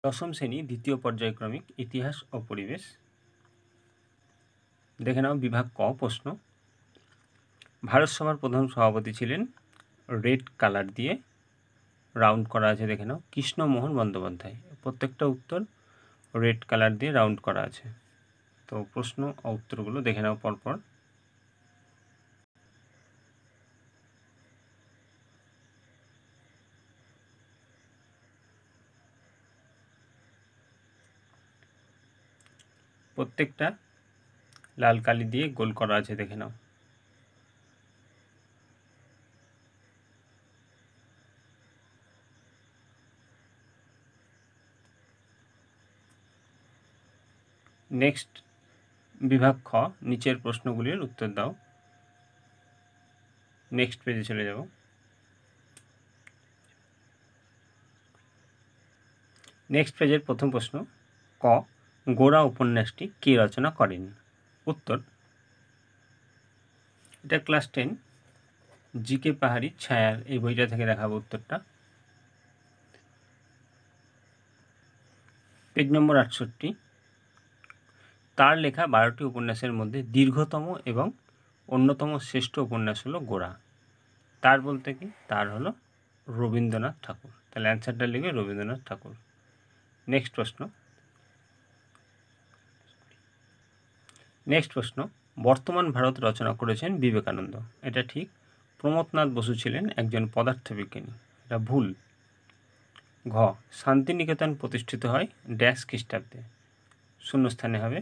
দশম শ্রেণী দ্বিতীয় পর্যায়ক্রমিক ইতিহাস ও পরিবেশ। দেখে নাও বিভাগ ক প্রশ্ন। ভারত সভার প্রধান সভাপতি ছিলেন, রেড কালার দিয়ে রাউন্ড করা আছে, দেখে নাও, কৃষ্ণমোহন বন্দ্যোপাধ্যায়। প্রত্যেকটা উত্তর রেড কালার দিয়ে রাউন্ড করা আছে। তো প্রশ্ন ও উত্তরগুলো দেখে নাও পরপর। প্রত্যেকটা লাল কালি দিয়ে গোল করা আছে, দেখে নাও। নেক্সট বিভাগ খ, নিচের প্রশ্নগুলির উত্তর দাও। নেক্সট পেজে চলে যাব। নেক্সট পেজের প্রথম প্রশ্ন ক, গোরা উপন্যাসটি কে রচনা করেন? উত্তর, এটা ক্লাস 10 জিকে পাহাড়ি ছায়ার এই বইটা থেকে দেখাবো উত্তরটা। পেজ নম্বর 68। তার লেখা 12টি উপন্যাসের মধ্যে দীর্ঘতম এবং অন্যতম শ্রেষ্ঠ উপন্যাস হলো গোরা। তার বলতে কি, তার হলো রবীন্দ্রনাথ ঠাকুর। তাহলে অ্যান্সারটা লিখবে রবীন্দ্রনাথ ঠাকুর। নেক্সট প্রশ্ন, বর্তমান ভারত রচনা করেছেন বিবেকানন্দ। এটা ঠিক। প্রমথনাথ বসু ছিলেন একজন পদার্থবিজ্ঞানী। এটা ভুল। ঘ, শান্তিনিকেতন প্রতিষ্ঠিত হয় ড্যাশ খ্রিস্টাব্দে। শূন্যস্থানে হবে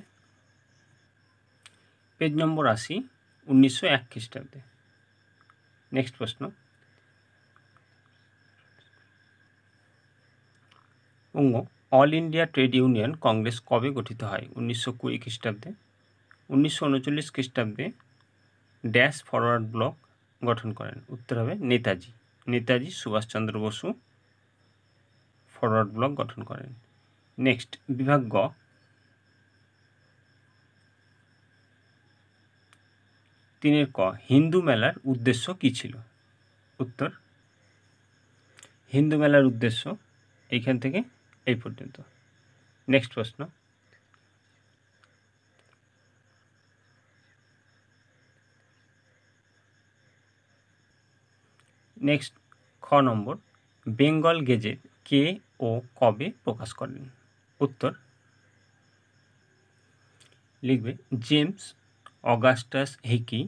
পেজ নম্বর 80, 1901 খ্রিস্টাব্দে। নেক্সট প্রশ্ন, all India trade union Congress কবে গঠিত হয়? 1920 খ্রিস্টাব্দে। 1939 খ্রিস্টাব্দে ড্যাশ ফরওয়ার্ড ব্লক গঠন করেন। উত্তর হবে নেতাজি। নেতাজি সুভাষচন্দ্র বসু ফরওয়ার্ড ব্লক গঠন করেন। নেক্সট বিভাগ গ, তিনের ক, হিন্দু মেলার উদ্দেশ্য কী ছিল? উত্তর, হিন্দু মেলার উদ্দেশ্য এইখান থেকে এই পর্যন্ত। নেক্সট প্রশ্ন, নেক্সট খ নম্বর, বেঙ্গল গেজেট কে ও কবে প্রকাশ করেন? উত্তর, লিখবে James Augustus Hicky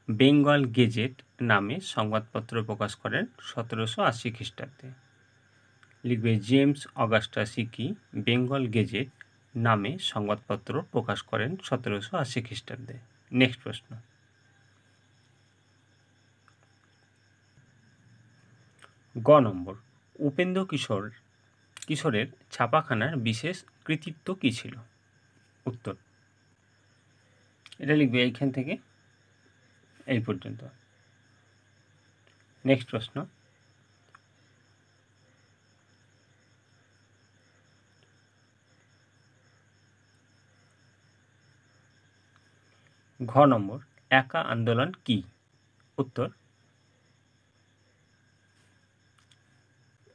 Bengal Gazette নামে সংবাদপত্র প্রকাশ করেন 1780 খ্রিস্টাব্দে। লিখবে James Augustus Hicky Bengal Gazette নামে সংবাদপত্র প্রকাশ করেন 1780 খ্রিস্টাব্দে। নেক্সট প্রশ্ন, গ নম্বর, উপেন্দ্র কিশোরের ছাপাখানার বিশেষ কৃতিত্ব কী ছিল? উত্তর, এটা লিখবে এইখান থেকে এই পর্যন্ত। নেক্সট প্রশ্ন, ঘ নম্বর, একা আন্দোলন কি? উত্তর,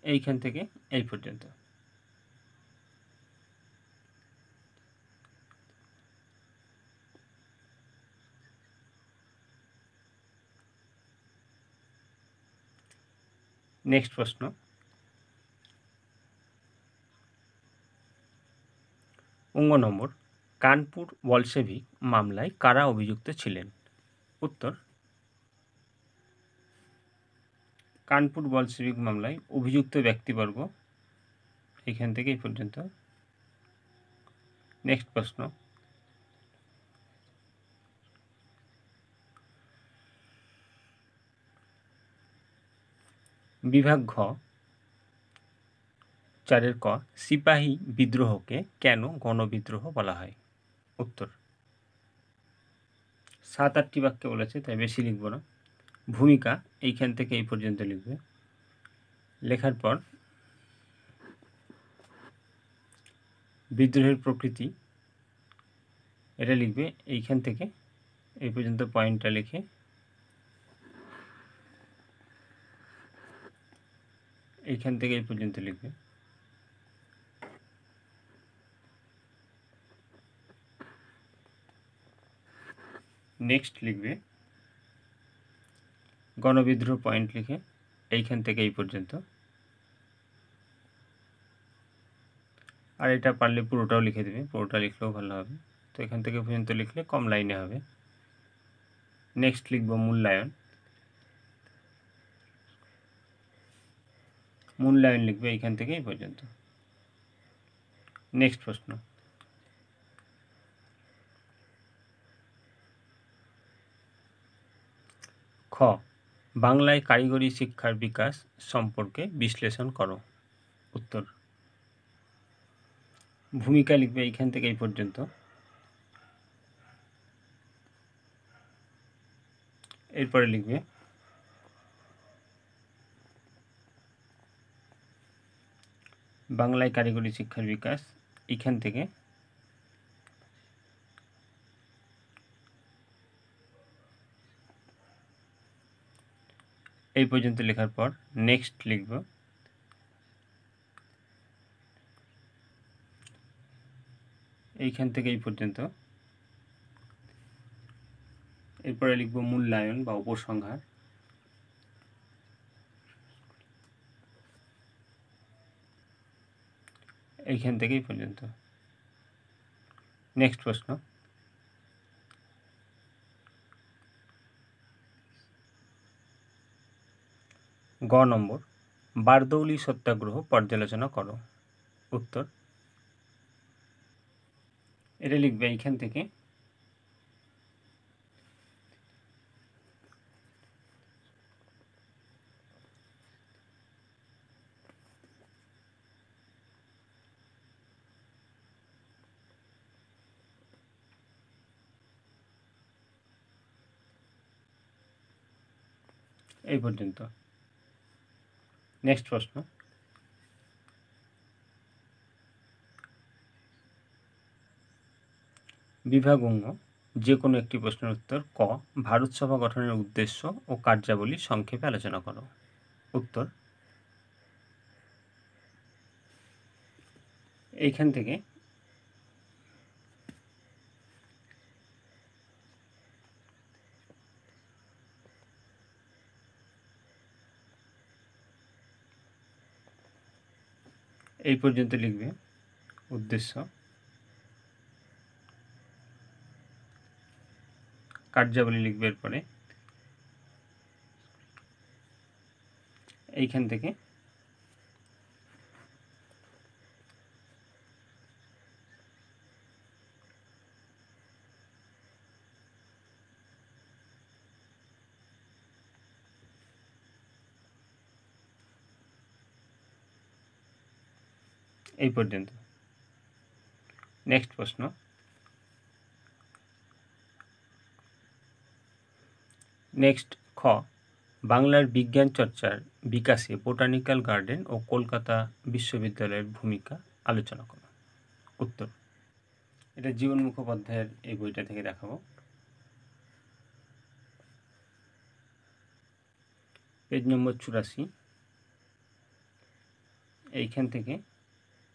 এইখান থেকে এই পর্যন্ত। নেক্সট প্রশ্ন, অঙ্গ নম্বর, কানপুর বলশেভিক মামলায় কারা অভিযুক্ত ছিলেন? উত্তর, কানপুর বলশেভিক মামলায় অভিযুক্ত ব্যক্তিবর্গ এখান থেকে এই পর্যন্ত। নেক্সট প্রশ্ন, বিভাগ ঘ, 4 ক, সিপাহী বিদ্রোহকে কেন গণবিদ্রোহ বলা হয়? উত্তর, 7-8টি বাক্যে বলেছে, তাই বেশি লিখব না। ভূমিকা এইখান থেকে এই পর্যন্ত লিখবে। লেখার পর বিদ্রোহের প্রকৃতি এটা লিখবে এইখান থেকে এই পর্যন্ত পয়েন্টটা লিখে এইখান থেকে এই পর্যন্ত লিখবে। নেক্সট লিখবে গণবিদ্রোহ পয়েন্ট লিখে এইখান থেকে এই পর্যন্ত, আর এটা পারলে পুরোটাও লিখে দেবে, পুরোটা লিখলেও ভালো হবে। তো এখান থেকে পর্যন্ত লিখলে কম লাইনে হবে। নেক্সট লিখব মূল্যায়ন। মূল্যায়ন লিখবে এইখান থেকে এই পর্যন্ত। নেক্সট প্রশ্ন, খ বাংলায় কারিগরি শিক্ষার বিকাশ সম্পর্কে বিশ্লেষণ করো। উত্তর, ভূমিকা লিখবে এইখান থেকে এই পর্যন্ত। এরপরে লিখবে বাংলায় কারিগরি শিক্ষার বিকাশ, এইখান থেকে এই পর্যন্ত লেখার পর নেক্সট লিখব এইখান থেকে এই পর্যন্ত। এরপরে লিখব মূল্যায়ন বা উপসংহার, এইখান থেকে এই পর্যন্ত। নেক্সট প্রশ্ন, গ নম্বর, বারদৌলি সত্যাগ্রহ পর্যালোচনা করো। উত্তর, এটা লিখবে এইখান থেকে এই পর্যন্ত। নেক্সট প্রশ্ন, বিভাগঙ্গ যে কোনো একটি প্রশ্নের উত্তর। ক ভারত সভা গঠনের উদ্দেশ্য ও কার্যাবলী সংক্ষেপে আলোচনা করো। উত্তর, এইখান থেকে এই পর্যন্ত লিখবে উদ্দেশ্য, কার্যাবলী লিখবে এরপরে এইখান থেকে এই পর্যন্ত। নেক্সট প্রশ্ন, নেক্সট খ বাংলার বিজ্ঞান চর্চার বিকাশে বোটানিক্যাল গার্ডেন ও কলকাতা বিশ্ববিদ্যালয়ের ভূমিকা আলোচনা করো। উত্তর, এটা জীবন মুখোপাধ্যায়ের এই বইটা থেকে দেখাবো। পেজ নম্বর 84, এইখান থেকে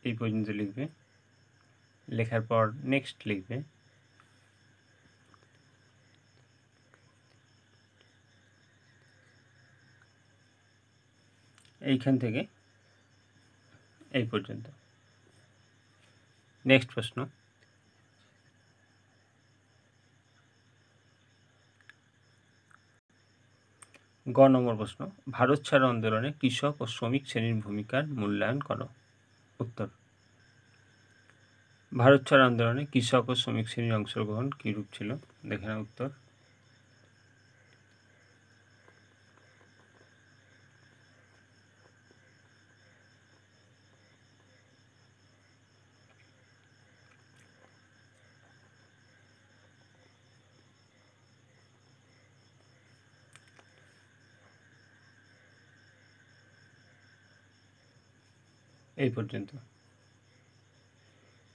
এই পর্যন্ত লিখবে। লেখার পর নেক্সট লিখবে। এইখান থেকে এই পর্যন্ত। নেক্সট প্রশ্ন, গ নম্বর প্রশ্ন, ভারত ছাড়ো আন্দোলনে কৃষক ও শ্রমিক শ্রেণীর ভূমিকার মূল্যায়ন করো। উত্তর, ভারত ছাড়ো আন্দোলনে কৃষক ও শ্রমিক শ্রেণীর অংশগ্রহণ কীরূপ ছিল দেখে না। উত্তর, এই পর্যন্ত।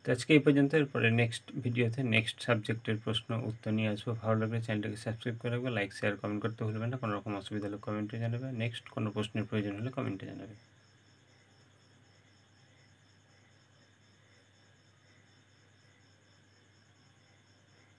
তো আজকে এই পর্যন্ত। এরপরে নেক্সট ভিডিওতে নেক্সট সাবজেক্টের প্রশ্ন উত্তর নিয়ে আসবো। ভালো লাগলে চ্যানেলটাকে সাবস্ক্রাইব করে রাখবে, লাইক শেয়ার কমেন্ট করতে ভুলবেন না। কোনো রকম অসুবিধা হলে কমেন্টে জানাবে। নেক্সট কোনো প্রশ্নের প্রয়োজন হলে কমেন্টে জানাবে।